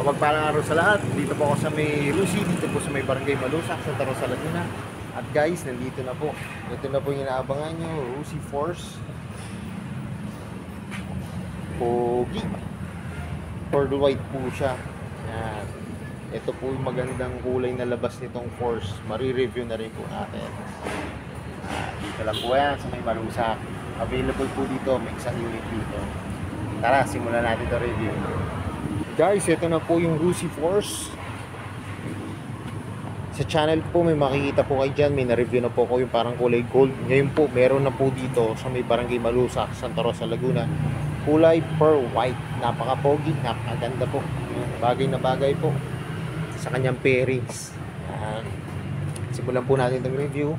Mapagpalang araw sa lahat. Dito po ako sa may Lucy, dito po sa may Barangay Malusak, Santa Rosa, Laguna. At guys, nandito na po. Ito na po yung inaabangan nyo, Lucy Force. Pogi. For the white po siya. Yan. Ito po yung magandang kulay na labas nitong Force. Mari-review na rin po natin. Dito lang po yan sa may Malusak. Available po dito, may isang unit dito. Tara, simulan natin ito review. Guys, ito na po yung Lucy Force. Sa channel po may makikita po kayo dyan. May na-review na po ko yung parang kulay gold. Ngayon po, meron na po dito sa may Barangay Malusak, Santa Rosa, Laguna. Kulay pearl white. Napaka-pogi, napakaganda po. Bagay na bagay po sa kanyang pairings. Simulan po natin itong review.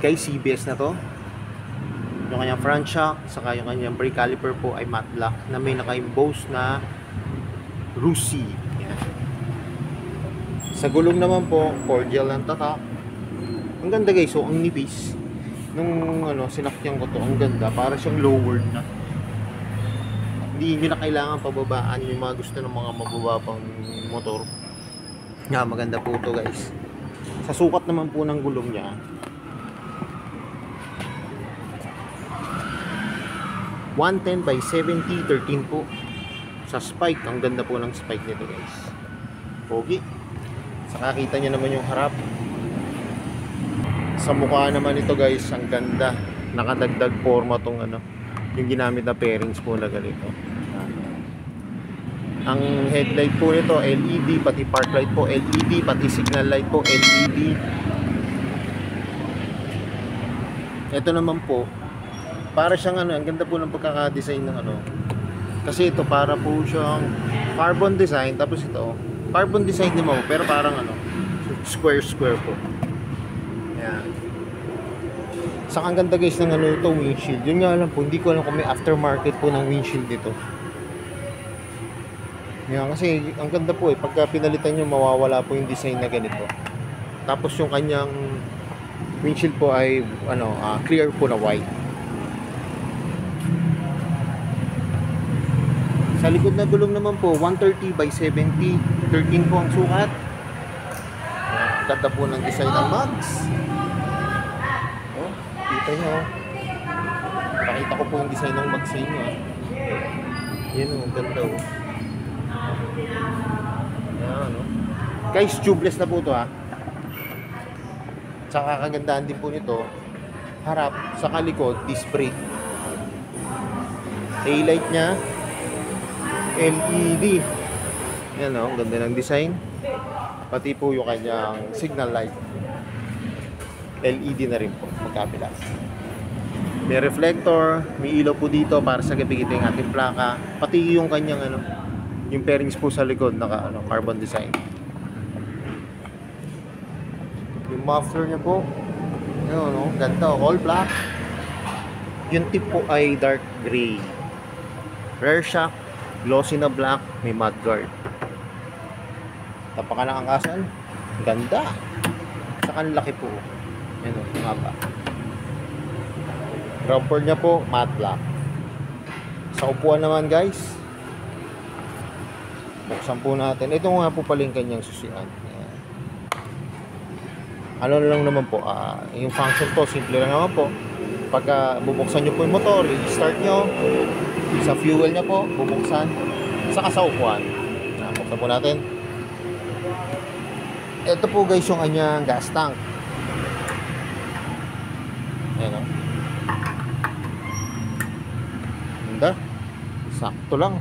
Guys, CBS na to. Yung kanyang front shock, saka yung kanyang brake caliper po ay matte black na may naka-emboss na Lucy. Yan. Sa gulong naman po, cordial ang tatak. Ang ganda guys, so ang nipis. Nung sinakyan ko to, ang ganda. Para siyang lowered na. Hindi na kailangan pababaan yung mga gusto ng mga mabababang motor. Yan, maganda po to guys. Sa sukat naman po ng gulong niya, 110 by 70, 13 po. Sa spike, ang ganda po ng spike nito guys. Pogi. Saka kita nyo naman yung harap. Sa mukha naman ito guys, ang ganda. Nakadagdag forma tong yung ginamit na pairings po na ganito. Ang headlight po nito LED, pati park light po LED, pati signal light po LED. Ito naman po, para siyang ang ganda po ng pagkaka-design ng kasi ito para po siyang carbon design, tapos ito carbon design din mo, pero parang square po. Yan. Saka ang ganda guys ng ito windshield. Yun nga lang po, hindi ko alam kung may aftermarket po ng windshield dito. Yan, kasi ang ganda po pagka pinalitan nyo, mawawala po yung design na ganito. Tapos yung kanyang windshield po ay clear po na white. Sa likod na gulong naman po, 130 by 70, 13 po ang sukat. Ganda po ng design ng mags. Kita nyo. Pakita ko po yung design ng mags sa inyo. Yan ganda o. Yan Guys, tubeless na po ito Tsaka kagandaan din po nito, harap, sa likod, disc brake. Taillight nya LED. Yan ang ganda ng design. Pati po yung kanyang signal light LED na rin po, magkapila. May reflector, may ilaw po dito para sa gabi kita yung ating plaka. Pati yung kanyang yung pairings po sa likod, naka carbon design. Yung muffler niya po, ganda, all black. Yung tip po ay dark gray. Rear shock, glossy na black, may mudguard. Tapakan ng angkasan, ganda. Saka laki po. Yan haba. Rubber niya po, matte black. Sa upuan naman guys, buksan po natin. Ito nga po pala yung kanyang susian. Lang naman po, yung function to, simple lang naman po. Pagka bubuksan nyo po yung motor, i-start nyo. Sa fuel niya po, bubuksan. Saka sa upuan. Buksan po natin. Ito po guys yung kanyang gas tank. Ayan Ganda. Sakto lang.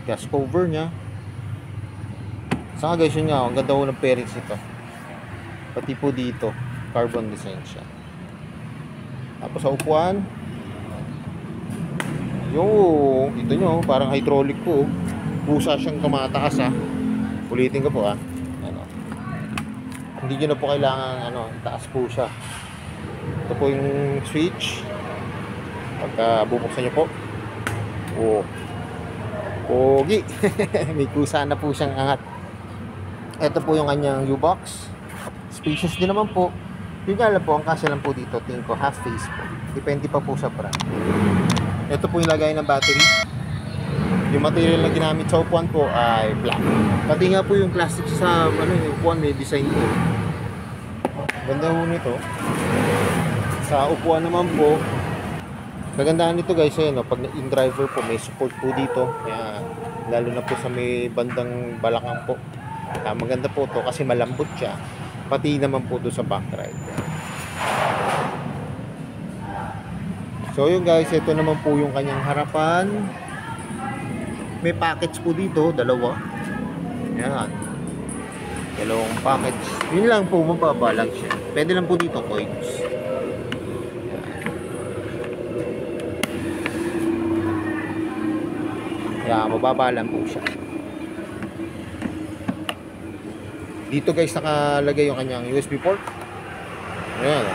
Gas cover niya. Saka guys yun nga, ang ganda po ng pairings ito. Pati po dito, carbon design siya. Tapos sa upuan, ito nyo, parang hydraulic po. Pusa siyang tumataas Ulitin ko po Hindi nyo na po kailangan taas po siya. Ito po yung switch. Pagka bubuksan nyo po, pogi. May kusa na po siyang angat. Ito po yung kanyang U-box. Spacious din naman po. Yung nga lang po, ang kasya lang po dito, tingin ko half face po. Depende pa po sa brand. Ito po yung lagay ng battery. Yung material na ginamit sa upuan po ay black. Pati nga po yung plastic sa yung upuan may design po. Ganda po nito. Sa upuan naman po, kagandahan nito guys, pag in-driver po may support po dito. Kaya lalo na po sa may bandang balakang po. Maganda po to kasi malambot siya. Pati naman po doon sa back ride. So yun guys, ito naman po yung kanyang harapan. May package po dito, dalawa. Yan. Dalawang package. Yun lang po, mababa lang siya. Pwede lang po dito coins. Yan, mababa lang po siya. Dito guys, nakalagay yung kanyang USB port. Ayan.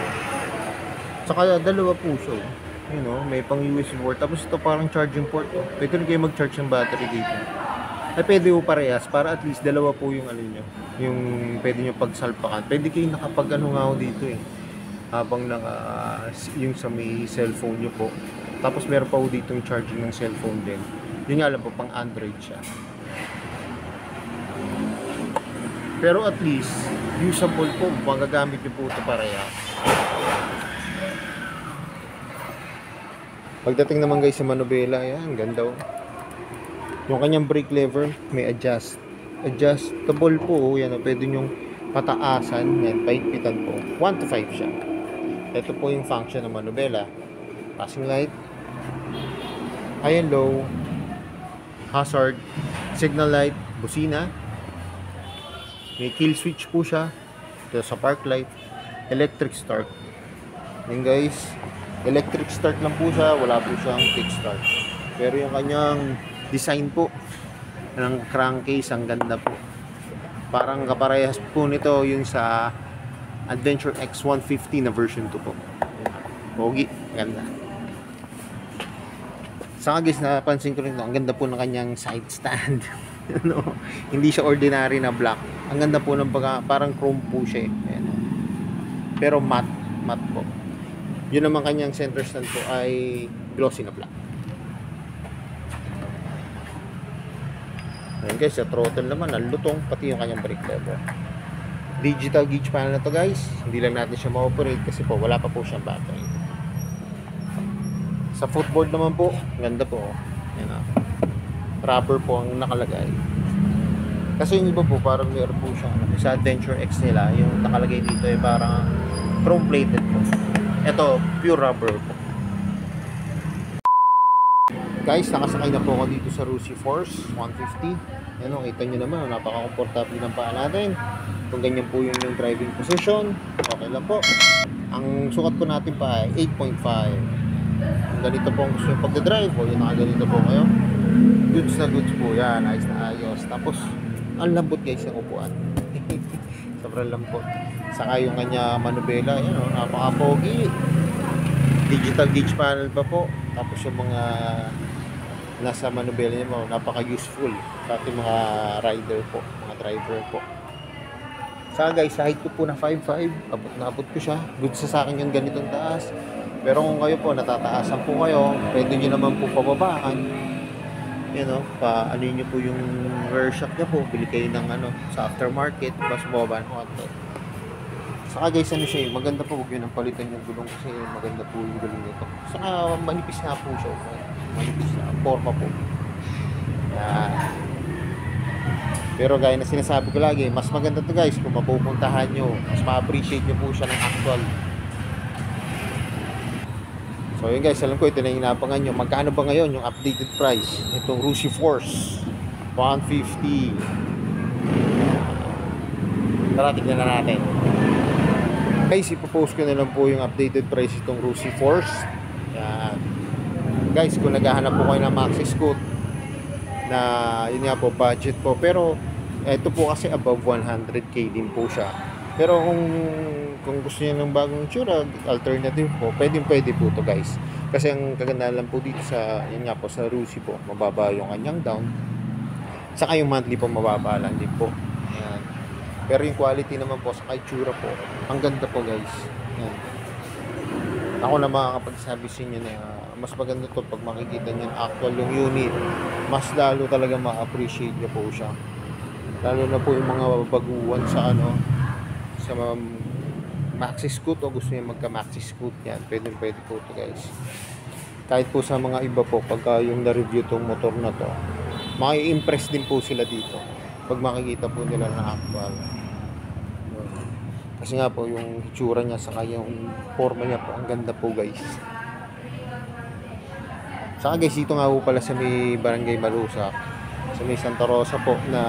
Saka dalawa po siya. May pang USB port. Tapos ito parang charging port. Pwede rin kayo mag-charge ng battery dito. Ay pwede po parehas. Para at least dalawa po yung nyo. Yung pwede nyo pagsalpakan. Pwede kayo nakapag nga dito habang yung sa may cellphone nyo po. Tapos meron pa po dito yung charging ng cellphone din. Yun nga lang po, pang Android siya. Pero at least, usable po. Magagamit nyo po ito parehas. Pagdating naman guys sa manubela, ayan, ganda. Yung kanyang brake lever, may adjustable po. Yan, pwede nyong pataasan. Yan, pahigpitan po. 1 to 5 siya. Ito po yung function ng manubela. Passing light, high and low, hazard, signal light, busina. May kill switch po siya. Ito sa park light, electric start. Yan guys, electric start lang po siya, wala po siyang kick start. Pero yung kanyang design po ng crankcase, ang ganda po. Parang kaparehas po nito yung sa Adventure X150 na version 2 po. Pogi, ganda. Saka guys, napansin ko rin ang ganda po ng kanyang side stand. Hindi siya ordinary na black. Ang ganda po ng parang chrome po siya. Ayan. Pero matte po. Yun naman kanyang center stand po ay glossy na black. Ayan guys, sa throttle naman ang lutong, pati yung kanyang brake lever. Digital gauge panel na to guys. Hindi lang natin siya ma-operate kasi po wala pa po siyang battery. Sa footboard naman po, ganda po. Ayan, rubber po ang nakalagay. Kasi yung iba po parang meron po siya sa Adventure X nila, yung nakalagay dito ay parang chrome plated po. Ito, pure rubber po. Guys, nakasakay na po ako dito sa Russie Force 150. Yan, kita nyo naman, napaka-comfortable ng paa natin. Kung ganyan po yung driving position, okay lang po. Ang sukat po natin pa ay 8.5. Kung ganito po ang gusto yung pagdadrive, o yung nakaganito po kayo, goods na goods po yan, ayos na ayos. Tapos, ang lambot guys ng upuan. Sobrang lambot. Saka yung kanya manubela, napaka-pogi. Digital gauge panel pa po. Tapos yung mga nasa manubela niya mo, napaka-useful sa ating mga rider po, mga driver po. Saka guys, sa height ko po na 5'5", abot na abot ko siya. Good sa akin yung ganitong taas. Pero kung kayo po, natataasan po kayo, pwede nyo naman po pababaan. Ano nyo po yung rear shock nyo po, bili kayo ng sa aftermarket, mas mababa ng konti. Saka guys, siya, maganda po, huwag yun ang palitan yung gulong kasi maganda po yung gulong nito. Saka manipis na po siya, manipis na, forma po. Yan. Pero gaya na sinasabi ko lagi, mas maganda to guys kung mapupuntahan nyo, mas ma-appreciate nyo po siya ng actual. So yun guys, alam ko ito na yung inabangan nyo. Magkano ba ngayon yung updated price? Itong Russie Force 150. Tara, tignan na natin. Guys, ipopost ko na lang po yung updated price itong Russie Force. Yan. Guys, kung naghahanap po kayo ng maxi scoot na yun nga po, budget po. Pero ito po kasi above 100k din po siya. Pero kung gusto niyo ng bagong tsura, alternative po, pwede po to guys. Kasi ang kagandahan lang po dito sa, yun nga po, sa Russie po, mababa yung kanyang down. Saka yung monthly po, mababa lang din po. Ayan. Pero yung quality naman po, sa itsura po, ang ganda po guys. Ayan. Ako na makakapagsabi sa inyo na mas maganda to pag makikita nyo yung actual yung unit, mas lalo talaga ma-appreciate nyo po siya. Lalo na po yung mga baguhan sa sa maxi scoot o gusto niya magka maxi scoot, yan pwede po to guys. Kahit po sa mga iba po, pagka yung na-review tong motor na to, maki-impress din po sila dito pag makikita po nila na actual. Kasi nga po yung hitsura niya saka yung forma niya po, ang ganda po guys. Saka guys, dito nga po pala sa may Barangay Malusak, sa may Santa Rosa po na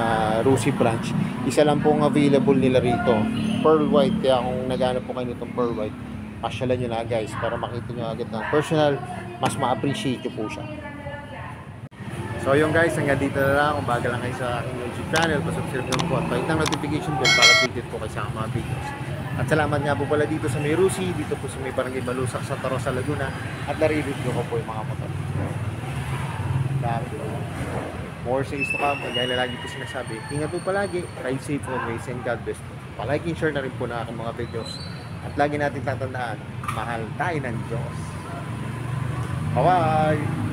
Rusi branch, isa lang po ang available nila rito, Pearl White. Kaya kung naghanap po kayo nitong Pearl White, pasyalan nyo na guys para makita nyo agad ng personal, mas ma-appreciate nyo po siya. So yung guys, hanggang dito na lang. Kung bago lang kayo sa aking YouTube channel, pasubscribe naman po at pahit ng notification bell para updated po kayo sa mga videos. At salamat nga po pala dito sa may Rusi, dito po sa may Barangay Malusak, Santa Rosa, Laguna, at nare-review ko po yung mga motor. More things to come. Kaya na lagi po sinasabi, ingat po palagi, ride safe always, and God bless po. Palike and share na rin po na aking mga videos. At lagi natin tatandaan, mahal tayo ng Diyos. Bye-bye!